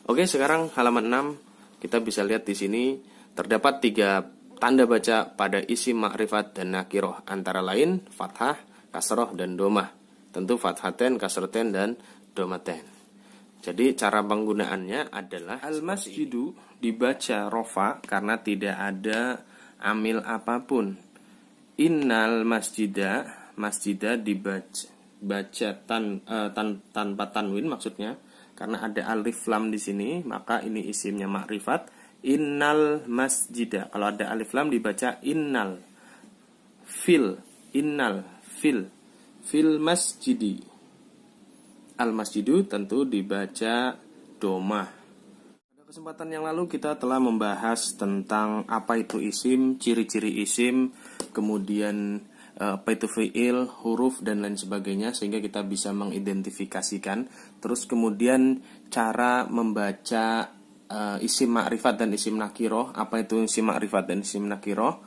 Oke, sekarang halaman 6 kita bisa lihat di sini terdapat 3 tanda baca pada isim ma'rifat dan nakiroh, antara lain fathah, kasroh, dan domah. Tentu fathaten, kasroten, dan domaten. Jadi cara penggunaannya adalah al-masjidu dibaca rofa karena tidak ada amil apapun. Innal masjida dibaca tanpa tanwin, maksudnya karena ada alif lam di sini, maka ini isimnya makrifat. Innal masjida. Kalau ada alif lam dibaca innal. Innal fil masjidi. Al masjidu tentu dibaca domah. Pada kesempatan yang lalu kita telah membahas tentang apa itu isim, ciri-ciri isim, kemudian apa itu fi'il, huruf, dan lain sebagainya, sehingga kita bisa mengidentifikasikan. Terus kemudian cara membaca isim ma'rifat dan isim nakiroh, apa itu isim ma'rifat dan isim nakiroh.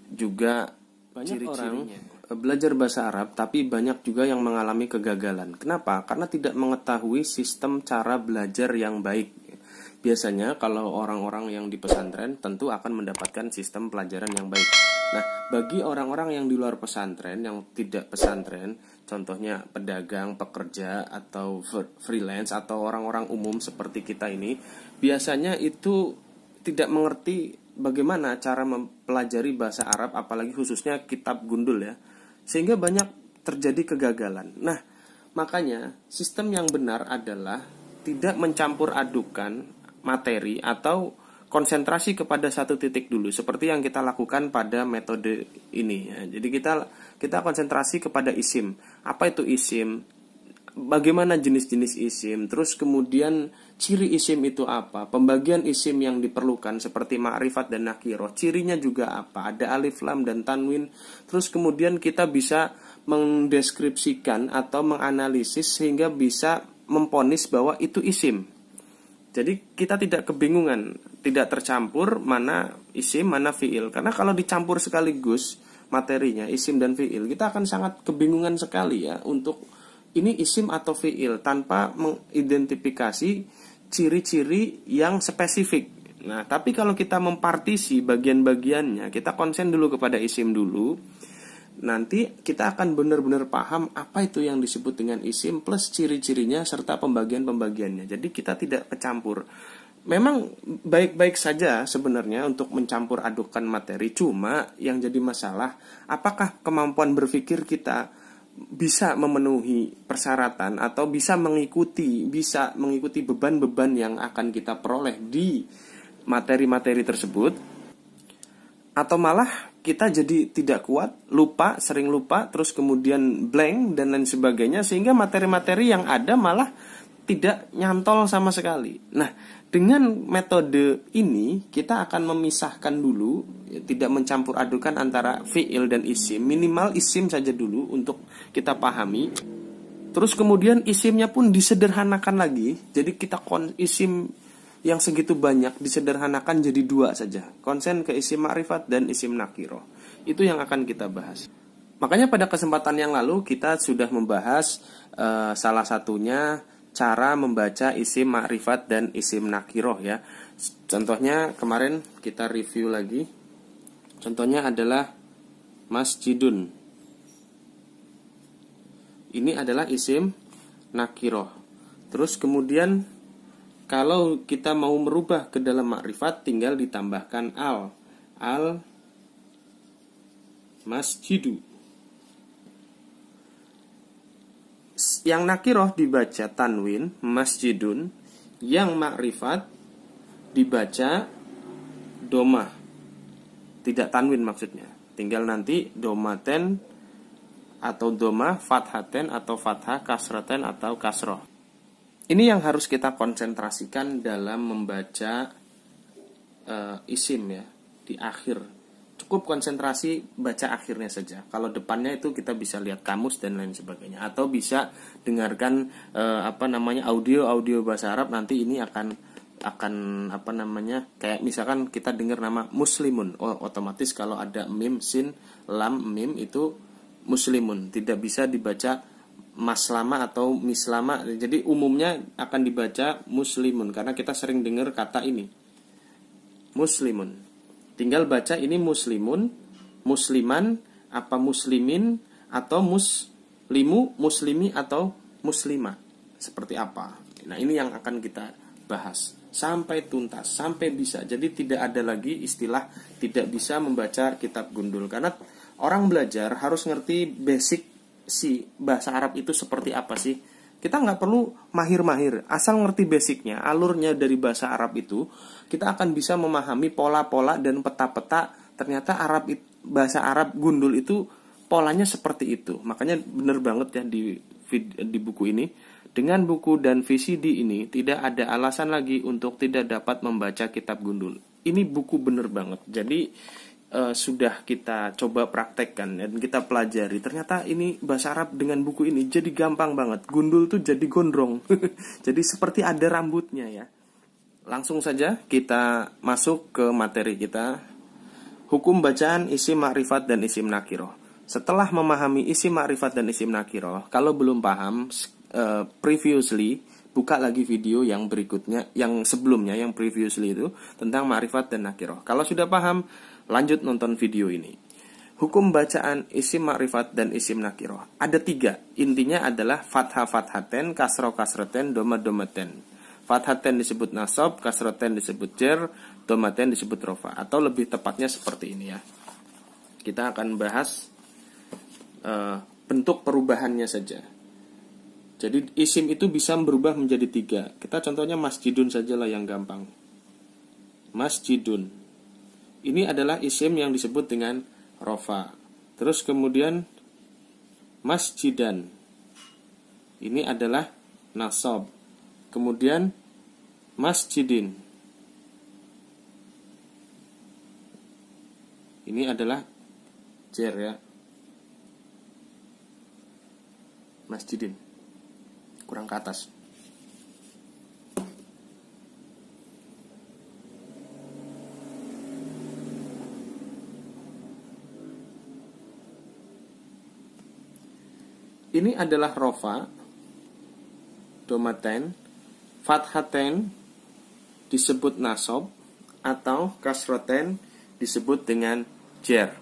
Juga banyak orang belajar bahasa Arab, tapi banyak juga yang mengalami kegagalan. Kenapa? Karena tidak mengetahui sistem cara belajar yang baik. Biasanya kalau orang-orang yang di pesantren tentu akan mendapatkan sistem pelajaran yang baik. Nah, bagi orang-orang yang di luar pesantren, yang tidak pesantren, contohnya pedagang, pekerja, atau freelance, atau orang-orang umum seperti kita ini, biasanya itu tidak mengerti bagaimana cara mempelajari bahasa Arab, apalagi khususnya kitab gundul ya. Sehingga banyak terjadi kegagalan. Nah, makanya sistem yang benar adalah tidak mencampur adukan materi atau konsentrasi kepada satu titik dulu, seperti yang kita lakukan pada metode ini ya. Jadi kita konsentrasi kepada isim. Apa itu isim? Bagaimana jenis-jenis isim? Terus kemudian ciri isim itu apa? Pembagian isim yang diperlukan seperti ma'rifat dan nakiroh, cirinya juga apa? Ada alif lam dan tanwin. Terus kemudian kita bisa mendeskripsikan atau menganalisis sehingga bisa memponis bahwa itu isim. Jadi kita tidak kebingungan, tidak tercampur mana isim, mana fi'il. Karena kalau dicampur sekaligus materinya, isim dan fi'il, kita akan sangat kebingungan sekali ya untuk ini isim atau fi'il tanpa mengidentifikasi ciri-ciri yang spesifik. Nah, tapi kalau kita mempartisi bagian-bagiannya, kita konsen dulu kepada isim dulu, nanti kita akan benar-benar paham apa itu yang disebut dengan isim plus ciri-cirinya serta pembagian-pembagiannya. Jadi kita tidak kecampur. Memang baik-baik saja sebenarnya untuk mencampur adukan materi, cuma yang jadi masalah apakah kemampuan berpikir kita bisa memenuhi persyaratan atau bisa mengikuti beban-beban yang akan kita peroleh di materi-materi tersebut, atau malah kita jadi tidak kuat, sering lupa, terus kemudian blank dan lain sebagainya, sehingga materi-materi yang ada malah tidak nyantol sama sekali. Nah, dengan metode ini kita akan memisahkan dulu, tidak mencampur adukan antara fi'il dan isim, minimal isim saja dulu untuk kita pahami. Terus kemudian isimnya pun disederhanakan lagi, jadi kita isim yang segitu banyak disederhanakan jadi 2 saja. Konsen ke isim ma'rifat dan isim nakiroh. Itu yang akan kita bahas. Makanya pada kesempatan yang lalu kita sudah membahas salah satunya cara membaca isim ma'rifat dan isim nakiroh ya. Contohnya kemarin kita review lagi. Contohnya adalah masjidun. Ini adalah isim nakiroh. Terus kemudian kalau kita mau merubah ke dalam makrifat, tinggal ditambahkan al masjidu. Yang nakiroh dibaca tanwin, masjidun. Yang makrifat dibaca domah, tidak tanwin maksudnya. Tinggal nanti domaten atau domah, fathaten atau fathah, kasraten atau kasroh. Ini yang harus kita konsentrasikan dalam membaca isim ya, di akhir. Cukup konsentrasi baca akhirnya saja. Kalau depannya itu kita bisa lihat kamus dan lain sebagainya, atau bisa dengarkan audio bahasa Arab. Nanti ini akan kayak misalkan kita dengar nama muslimun, otomatis kalau ada mim, sin, lam, mim itu muslimun, tidak bisa dibaca maslama atau mislama. Jadi umumnya akan dibaca muslimun karena kita sering dengar kata ini. Muslimun. Tinggal baca ini muslimun, musliman, apa muslimin, atau muslimu, muslimi, atau muslima. Seperti apa? Nah, ini yang akan kita bahas sampai tuntas, sampai bisa. Jadi tidak ada lagi istilah tidak bisa membaca kitab gundul. Karena orang belajar harus ngerti basic si bahasa Arab itu seperti apa sih. Kita nggak perlu mahir-mahir, asal ngerti basicnya, alurnya dari bahasa Arab itu, kita akan bisa memahami pola-pola dan peta-peta. Ternyata bahasa Arab gundul itu polanya seperti itu. Makanya bener banget ya di buku ini. Dengan buku dan VCD ini tidak ada alasan lagi untuk tidak dapat membaca kitab gundul. Ini buku bener banget. Jadi sudah kita coba praktekkan dan kita pelajari. Ternyata ini bahasa Arab dengan buku ini jadi gampang banget. Gundul tuh jadi gondrong. Jadi seperti ada rambutnya ya. Langsung saja kita masuk ke materi kita. Hukum bacaan isim ma'rifat dan isim nakiroh. Setelah memahami isim ma'rifat dan isim nakiroh, kalau belum paham, previously buka lagi video yang berikutnya, yang sebelumnya, yang previously itu tentang ma'rifat dan nakiroh. Kalau sudah paham, lanjut nonton video ini. Hukum bacaan isim ma'rifat dan isim nakiroh ada 3. Intinya adalah fathah fathaten, kasroh kasroten, doma domaten. Fathaten disebut nasab, kasroten disebut jer, domaten disebut rofa. Atau lebih tepatnya seperti ini ya. Kita akan bahas bentuk perubahannya saja. Jadi isim itu bisa berubah menjadi 3. Kita contohnya masjidun sajalah yang gampang. Masjidun. Ini adalah isim yang disebut dengan rofa. Terus kemudian masjidan. Ini adalah nasab. Kemudian masjidin. Ini adalah jer ya. Masjidin. Kurang ke atas. Ini adalah rofa, domaten, fathaten disebut nasab, atau kasroten disebut dengan jer.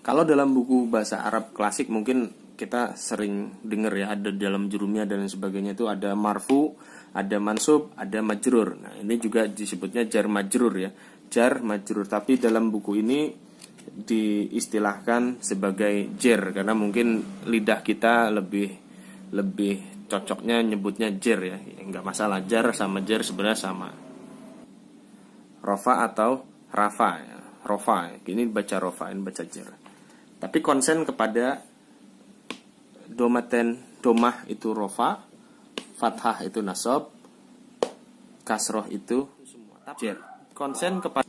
Kalau dalam buku bahasa Arab klasik mungkin kita sering dengar ya, ada dalam jurumnya dan sebagainya itu ada marfu, ada mansub, ada majrur. Nah, ini juga disebutnya jar majrur ya. Jar majrur, tapi dalam buku ini diistilahkan sebagai jer karena mungkin lidah kita lebih cocoknya nyebutnya jer ya. Enggak masalah, jar sama jer sebenarnya sama. Rofa atau rafa ya. Rofa, ini baca rofa, ini baca jer. Tapi konsen kepada domaten, domah itu rofa, fathah itu nasab, kasroh itu jer. Konsen kepada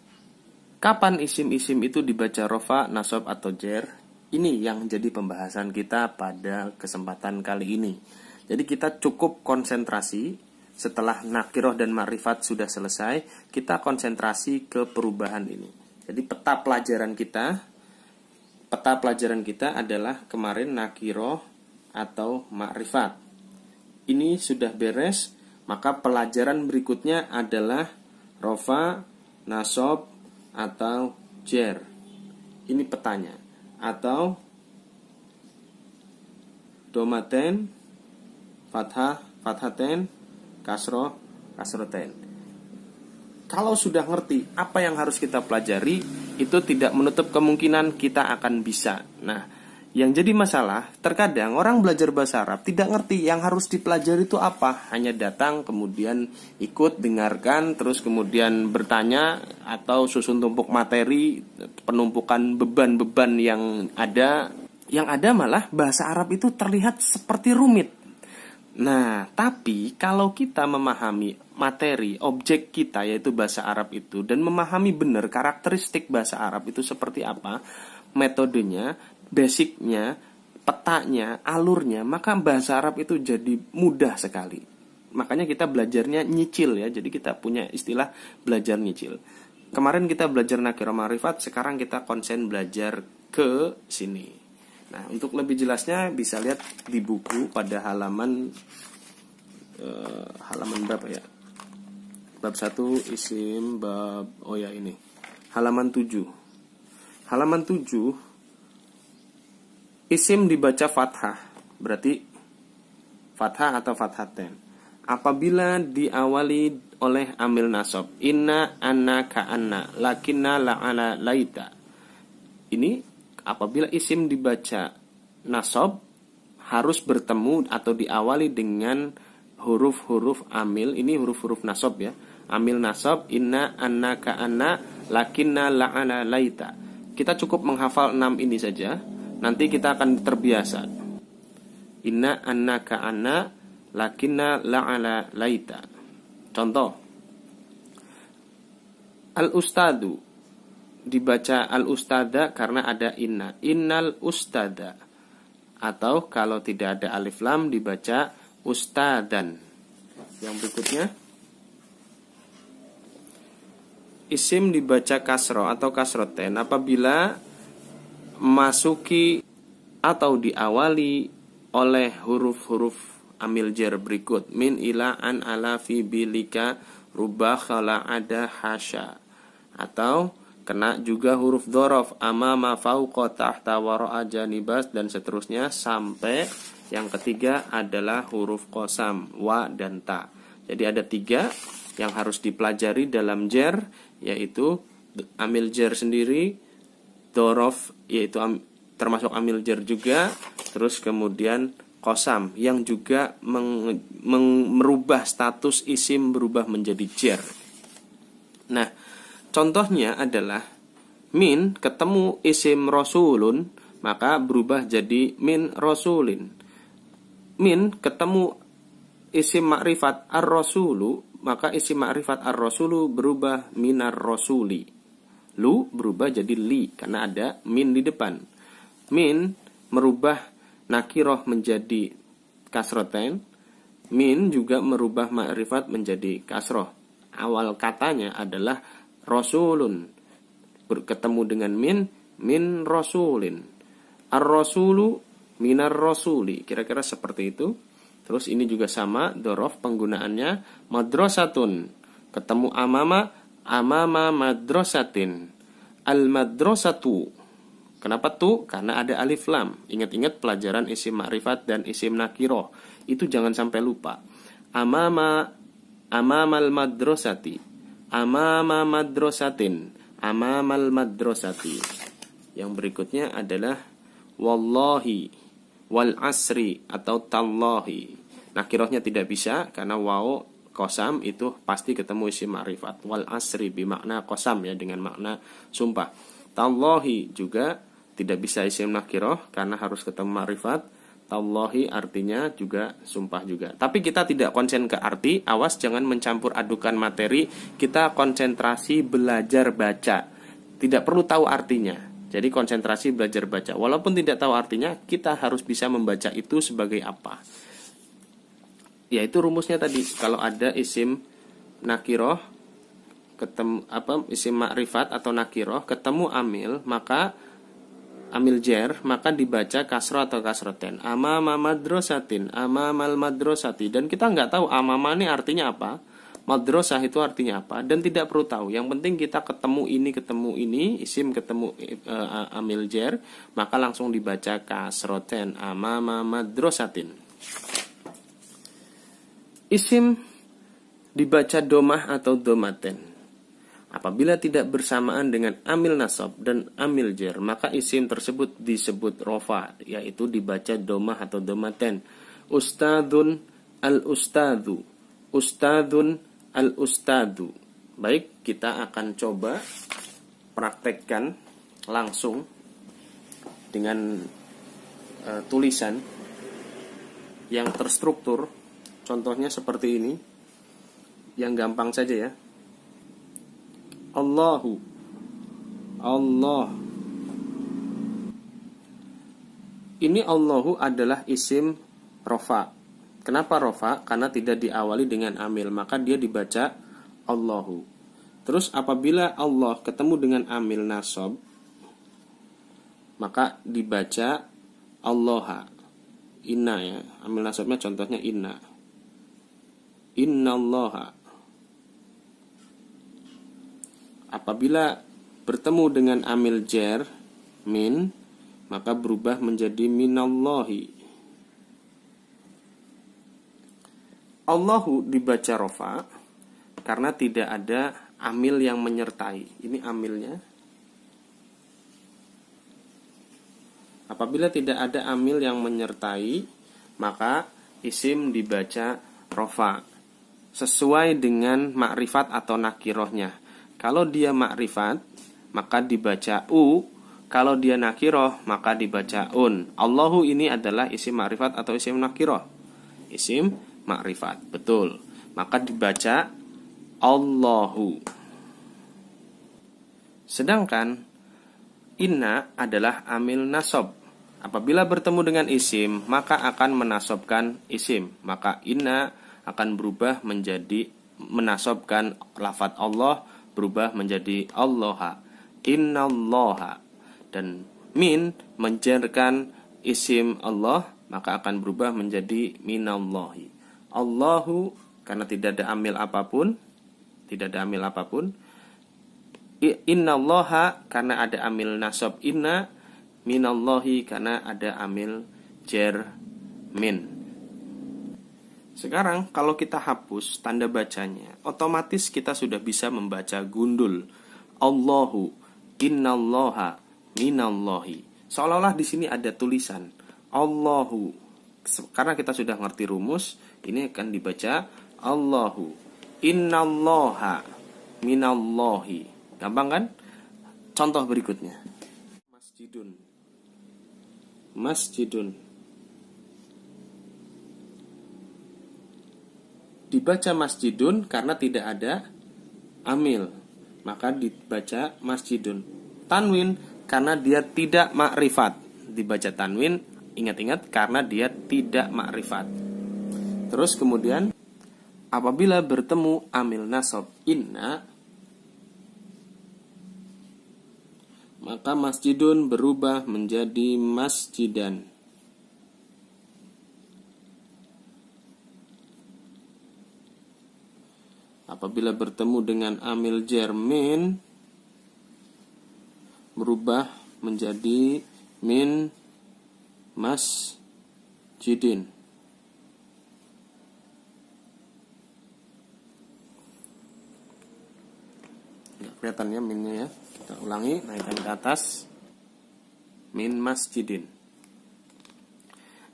kapan isim-isim itu dibaca rofa, nasab atau jer. Ini yang jadi pembahasan kita pada kesempatan kali ini. Jadi kita cukup konsentrasi setelah nakiroh dan ma'rifat sudah selesai, kita konsentrasi ke perubahan ini. Jadi peta pelajaran kita adalah kemarin nakiroh atau ma'rifat. Ini sudah beres, maka pelajaran berikutnya adalah rofa, nasab, atau jer. Ini petanya. Atau domaten, fathah, fathaten, kasroh, kasroten. Kalau sudah ngerti apa yang harus kita pelajari, itu tidak menutup kemungkinan kita akan bisa. Nah, yang jadi masalah, terkadang orang belajar bahasa Arab tidak ngerti yang harus dipelajari itu apa. Hanya datang, kemudian ikut, dengarkan, terus kemudian bertanya, atau susun tumpuk materi, penumpukan beban-beban yang ada. Yang ada malah bahasa Arab itu terlihat seperti rumit. Nah, tapi kalau kita memahami materi, objek kita yaitu bahasa Arab itu, dan memahami benar karakteristik bahasa Arab itu seperti apa, metodenya, basicnya, petanya, alurnya, maka bahasa Arab itu jadi mudah sekali. Makanya kita belajarnya nyicil ya, jadi kita punya istilah belajar nyicil. Kemarin kita belajar nakirah ma'rifat, sekarang kita konsen belajar ke sini. Nah, untuk lebih jelasnya bisa lihat di buku pada halaman berapa ya? Bab 1 isim, bab ini. Halaman 7. Halaman 7 isim dibaca fathah, berarti fathah atau fathaten. Apabila diawali oleh amil nasab, inna, anna, ka'anna, lakinna, la'ala, laita. Ini apabila isim dibaca nasab harus bertemu atau diawali dengan huruf-huruf amil. Ini huruf-huruf nasab ya. Amil nasab, inna, anna, ka'anna, lakinna, la'ala, laita. Kita cukup menghafal 6 ini saja. Nanti kita akan terbiasa. Inna, anna, ka'anna, lakinna, la'ala, laita. Contoh, al-ustadu dibaca al-ustada karena ada inna. Innal ustada. Atau kalau tidak ada alif lam dibaca ustadan. Yang berikutnya, isim dibaca kasroh atau kasroten apabila masuki atau diawali oleh huruf-huruf amil jar berikut. Min, ila, an, ala, fi, bilika, rubah, khala, ada, hasya. Atau kena juga huruf dhorof, amama, fauqa, tahta, wara'a, janibas, dan seterusnya sampai yang ketiga adalah huruf qasam, wa dan ta. Jadi ada 3 yang harus dipelajari dalam jar, yaitu amil jar sendiri, dhorof yaitu termasuk amil jar juga, terus kemudian qasam yang juga merubah status isim berubah menjadi jar. Nah, contohnya adalah min ketemu isim rasulun maka berubah jadi min rasulin. Min ketemu isim ma'rifat ar-rasulu maka isim ma'rifat ar-rasulu berubah minar rasuli. Lu berubah jadi li karena ada min di depan. Min merubah nakiroh menjadi kasroten. Min juga merubah ma'rifat menjadi kasroh. Awal katanya adalah rasulun, berketemu dengan min rasulin. Ar-rasulu minar rasuli, kira-kira seperti itu. Terus ini juga sama, dhorof penggunaannya madrasatun, ketemu amama madrasatin. Al-madrasatu, kenapa tuh? Karena ada alif lam. Ingat-ingat pelajaran isim ma'rifat dan isim nakiroh, itu jangan sampai lupa. Amamal madrasati, amama madrasatin, amamal madrasati. Yang berikutnya adalah wallahi, wal asri atau tallahi. Nakirohnya tidak bisa karena waw qasam itu pasti ketemu isim ma'rifat. Wal asri bermakna qasam ya, dengan makna sumpah. Tallahi juga tidak bisa isim nakiroh karena harus ketemu ma'rifat. Tallahi artinya juga sumpah juga. Tapi kita tidak konsen ke arti. Awas jangan mencampur adukan materi. Kita konsentrasi belajar baca. Tidak perlu tahu artinya. Jadi konsentrasi belajar baca. Walaupun tidak tahu artinya, kita harus bisa membaca itu sebagai apa. Yaitu rumusnya tadi. Kalau ada isim nakiroh ketemu isim ma'rifat atau nakiroh ketemu amil, maka amil jar, maka dibaca kasroh atau kasroten. Amama madrasatin, amamal madrasati. Dan kita nggak tahu amama ini artinya apa, madrasah itu artinya apa, dan tidak perlu tahu. Yang penting kita ketemu ini, isim ketemu amil jar, maka langsung dibaca kasroten, amama madrasatin. Isim dibaca domah atau domaten apabila tidak bersamaan dengan amil nasab dan amil jar, maka isim tersebut disebut rofa, yaitu dibaca domah atau domaten. Ustadun al-ustadu, ustadun al-ustadu. Baik, kita akan coba praktekkan langsung dengan tulisan yang terstruktur. Contohnya seperti ini, yang gampang saja ya. Allahu, Allah. Ini Allahu adalah isim rofa. Kenapa rofa? Karena tidak diawali dengan amil, maka dia dibaca Allahu. Terus apabila Allah ketemu dengan amil nasab, maka dibaca Allaha. Inna ya, amil nasabnya contohnya inna. Innallaha. Apabila bertemu dengan amil jar min, maka berubah menjadi minallahi. Allahu dibaca rofa karena tidak ada amil yang menyertai. Ini amilnya. Apabila tidak ada amil yang menyertai, maka isim dibaca rofa sesuai dengan makrifat atau nakirohnya. Kalau dia makrifat, maka dibaca u. Kalau dia nakiroh, maka dibaca un. Allahu ini adalah isim makrifat atau isim nakiroh? Isim makrifat, betul. Maka dibaca Allahu. Sedangkan inna adalah amil nasab. Apabila bertemu dengan isim, maka akan menasobkan isim. Maka inna akan berubah menjadi menasobkan lafadz Allah, berubah menjadi Allaha. Innallaha. Dan min menjarkan isim Allah, maka akan berubah menjadi minallahi. Allahu karena tidak ada amil apapun, Innallaha karena ada amil nasab inna, minallahi karena ada amil jar min. Sekarang kalau kita hapus tanda bacanya, otomatis kita sudah bisa membaca gundul. Allahu, innallaha, minallahi. Seolah-olah di sini ada tulisan Allahu. Karena kita sudah ngerti rumus, ini akan dibaca Allahu, innallaha, minallahi. Gampang kan? Contoh berikutnya. Masjidun. Dibaca masjidun karena tidak ada amil, maka dibaca masjidun. Tanwin karena dia tidak makrifat, dibaca tanwin. Ingat-ingat karena dia tidak makrifat. Terus kemudian apabila bertemu amil nasab inna, maka masjidun berubah menjadi masjidan. Apabila bertemu dengan amil jar min, berubah menjadi min masjidin. Kelihatannya minnya ya. Kita ulangi, naikkan ke atas. Min masjidin.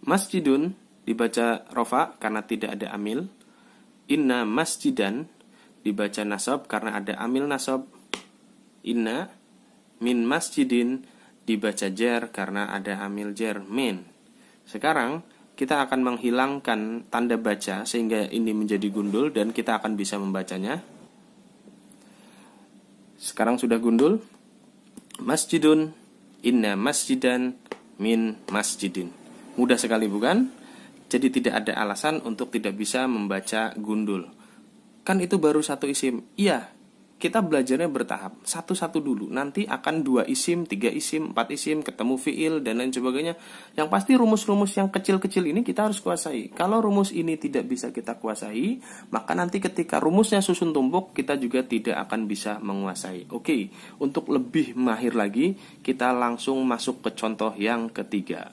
Masjidun dibaca rofa karena tidak ada amil. Inna masjidan dibaca nasab karena ada amil nasab. Inna min masjidin dibaca jar karena ada amil jar min. Sekarang kita akan menghilangkan tanda baca sehingga ini menjadi gundul dan kita akan bisa membacanya. Sekarang sudah gundul. Masjidun, inna masjidan, min masjidin. Mudah sekali bukan? Jadi tidak ada alasan untuk tidak bisa membaca gundul. Kan itu baru satu isim. Iya, kita belajarnya bertahap. Satu-satu dulu. Nanti akan 2 isim, 3 isim, 4 isim, ketemu fiil, dan lain sebagainya. Yang pasti rumus-rumus yang kecil-kecil ini kita harus kuasai. Kalau rumus ini tidak bisa kita kuasai, maka nanti ketika rumusnya susun tumpuk, kita juga tidak akan bisa menguasai. Oke, untuk lebih mahir lagi, kita langsung masuk ke contoh yang ketiga.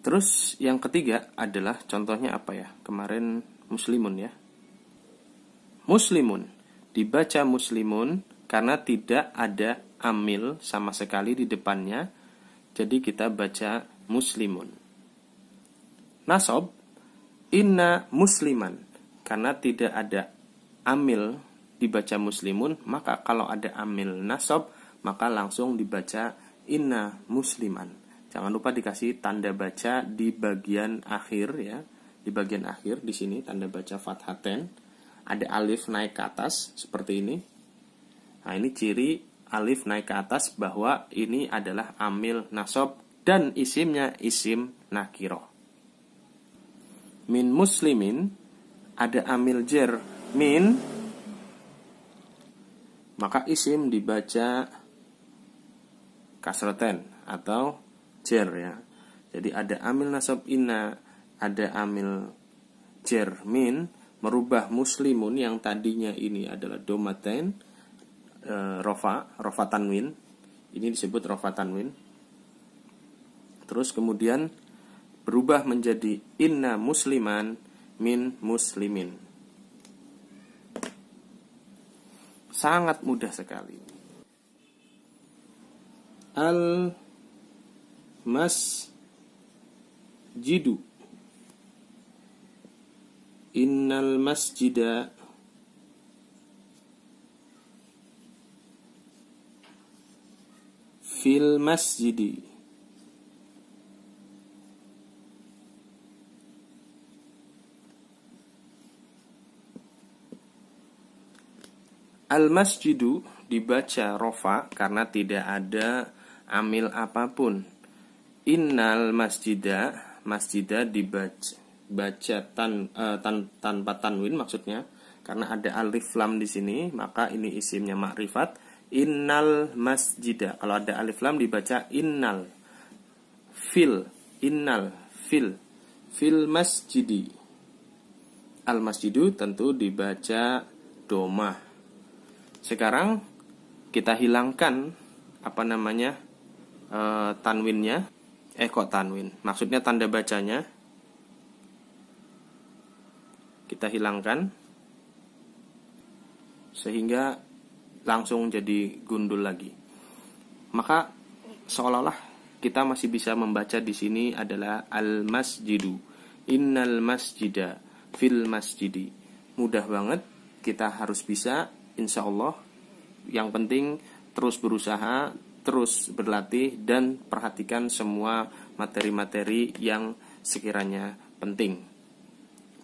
Terus yang ketiga adalah contohnya apa ya? Kemarin muslimun ya. Muslimun dibaca muslimun karena tidak ada amil sama sekali di depannya. Jadi kita baca muslimun. Nasab inna musliman karena tidak ada amil dibaca muslimun, maka kalau ada amil nasab maka langsung dibaca inna musliman. Jangan lupa dikasih tanda baca di bagian akhir ya. Di bagian akhir di sini tanda baca fathaten. Ada alif naik ke atas seperti ini. Nah, ini ciri alif naik ke atas bahwa ini adalah amil nasab dan isimnya isim nakiroh. Min muslimin ada amil jar min, maka isim dibaca kasroten. atau jer ya. Jadi ada amil nasab inna, ada amil jer min, merubah muslimun yang tadinya ini adalah domaten rofa tanwin. Ini disebut rofa tanwin. Terus kemudian berubah menjadi inna musliman min muslimin. Sangat mudah sekali. Al masjidu, innal masjida, fil masjidi, al masjidu dibaca rofa karena tidak ada amil apapun. Innal masjida, masjida dibaca tanpa tanwin maksudnya, karena ada alif lam di sini, maka ini isimnya makrifat. Innal masjida, kalau ada alif lam dibaca innal. Innal fil masjidi. Al masjidu tentu dibaca domah. Sekarang kita hilangkan tanwinnya. Kok tanwin? Maksudnya tanda bacanya. Kita hilangkan sehingga langsung jadi gundul lagi. Maka seolah-olah kita masih bisa membaca di sini adalah al masjidu, innal masjida, fil masjidi. Mudah banget, kita harus bisa. Insya Allah, yang penting terus berusaha, terus berlatih, dan perhatikan semua materi-materi yang sekiranya penting.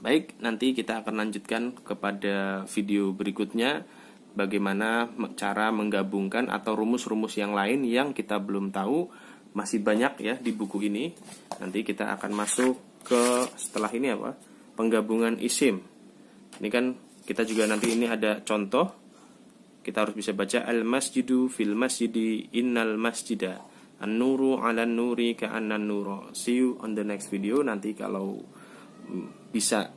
Baik, nanti kita akan lanjutkan kepada video berikutnya bagaimana cara menggabungkan atau rumus-rumus yang lain yang kita belum tahu. Masih banyak ya di buku ini. Nanti kita akan masuk ke setelah ini penggabungan isim. Ini kan kita juga nanti ini ada contoh. Kita harus bisa baca al masjidu fil masjidi innal masjida, an-nuru 'alan nuri ka'annan nura. See you on the next video. Nanti kalau bisa,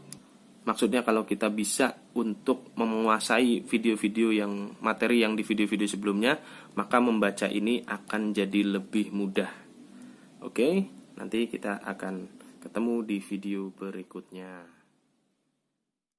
maksudnya kalau kita bisa untuk menguasai video-video yang materi yang di video-video sebelumnya, maka membaca ini akan jadi lebih mudah. Oke, nanti kita akan ketemu di video berikutnya.